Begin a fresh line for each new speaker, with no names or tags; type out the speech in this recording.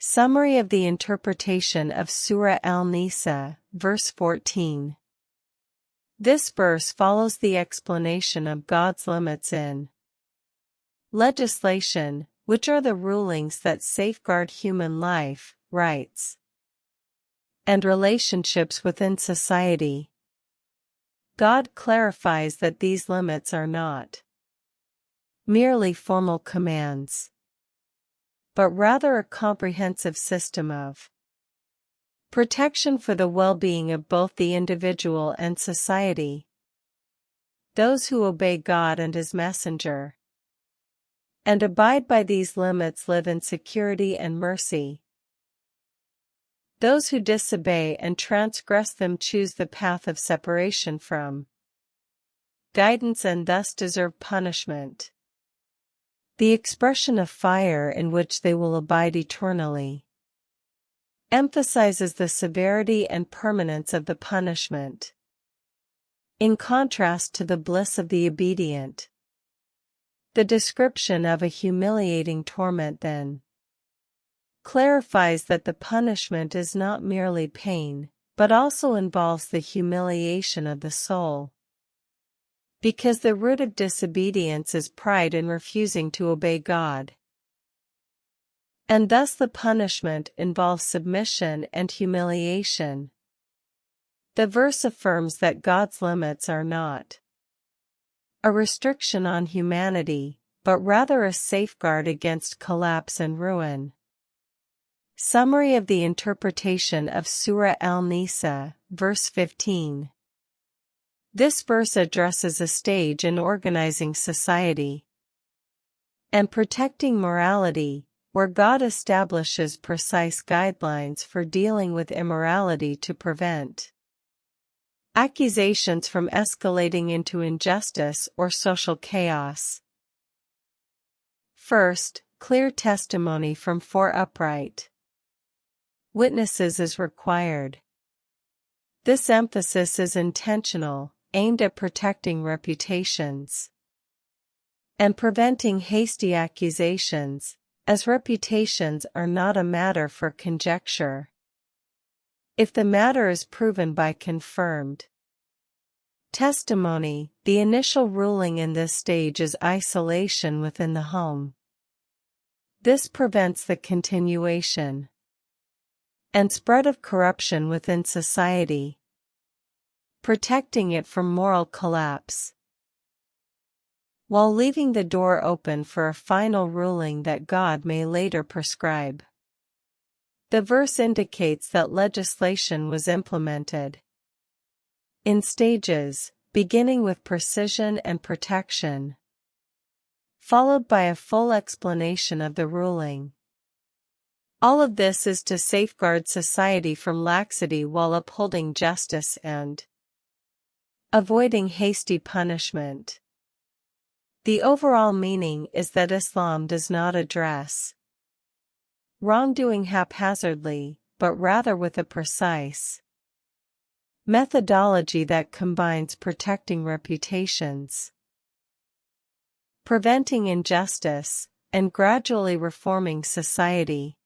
Summary of the interpretation of Surah An-Nisa, verse 14. This verse follows the explanation of God's limits in legislation, which are the rulings that safeguard human life, rights, and relationships within society. God clarifies that these limits are not merely formal commands, but rather a comprehensive system of protection for the well-being of both the individual and society. Those who obey God and His Messenger and abide by these limits live in security and mercy. Those who disobey and transgress them choose the path of separation from guidance and thus deserve punishment, the expression of fire in which they will abide eternally, emphasizes the severity and permanence of the punishment, in contrast to the bliss of the obedient. The description of a humiliating torment then clarifies that the punishment is not merely pain, but also involves the humiliation of the soul, because the root of disobedience is pride in refusing to obey God. And thus the punishment involves submission and humiliation. The verse affirms that God's limits are not a restriction on humanity, but rather a safeguard against collapse and ruin. Summary of the interpretation of Surah An-Nisa, verse 15. This verse addresses a stage in organizing society and protecting morality, where God establishes precise guidelines for dealing with immorality to prevent accusations from escalating into injustice or social chaos. First, clear testimony from 4 upright witnesses is required. This emphasis is intentional, aimed at protecting reputations and preventing hasty accusations, as reputations are not a matter for conjecture. If the matter is proven by confirmed testimony, the initial ruling in this stage is isolation within the home. This prevents the continuation and spread of corruption within society, protecting it from moral collapse, while leaving the door open for a final ruling that God may later prescribe. The verse indicates that legislation was implemented in stages, beginning with precision and protection, followed by a full explanation of the ruling. All of this is to safeguard society from laxity while upholding justice and avoiding hasty punishment. The overall meaning is that Islam does not address wrongdoing haphazardly, but rather with a precise methodology that combines protecting reputations, preventing injustice, and gradually reforming society.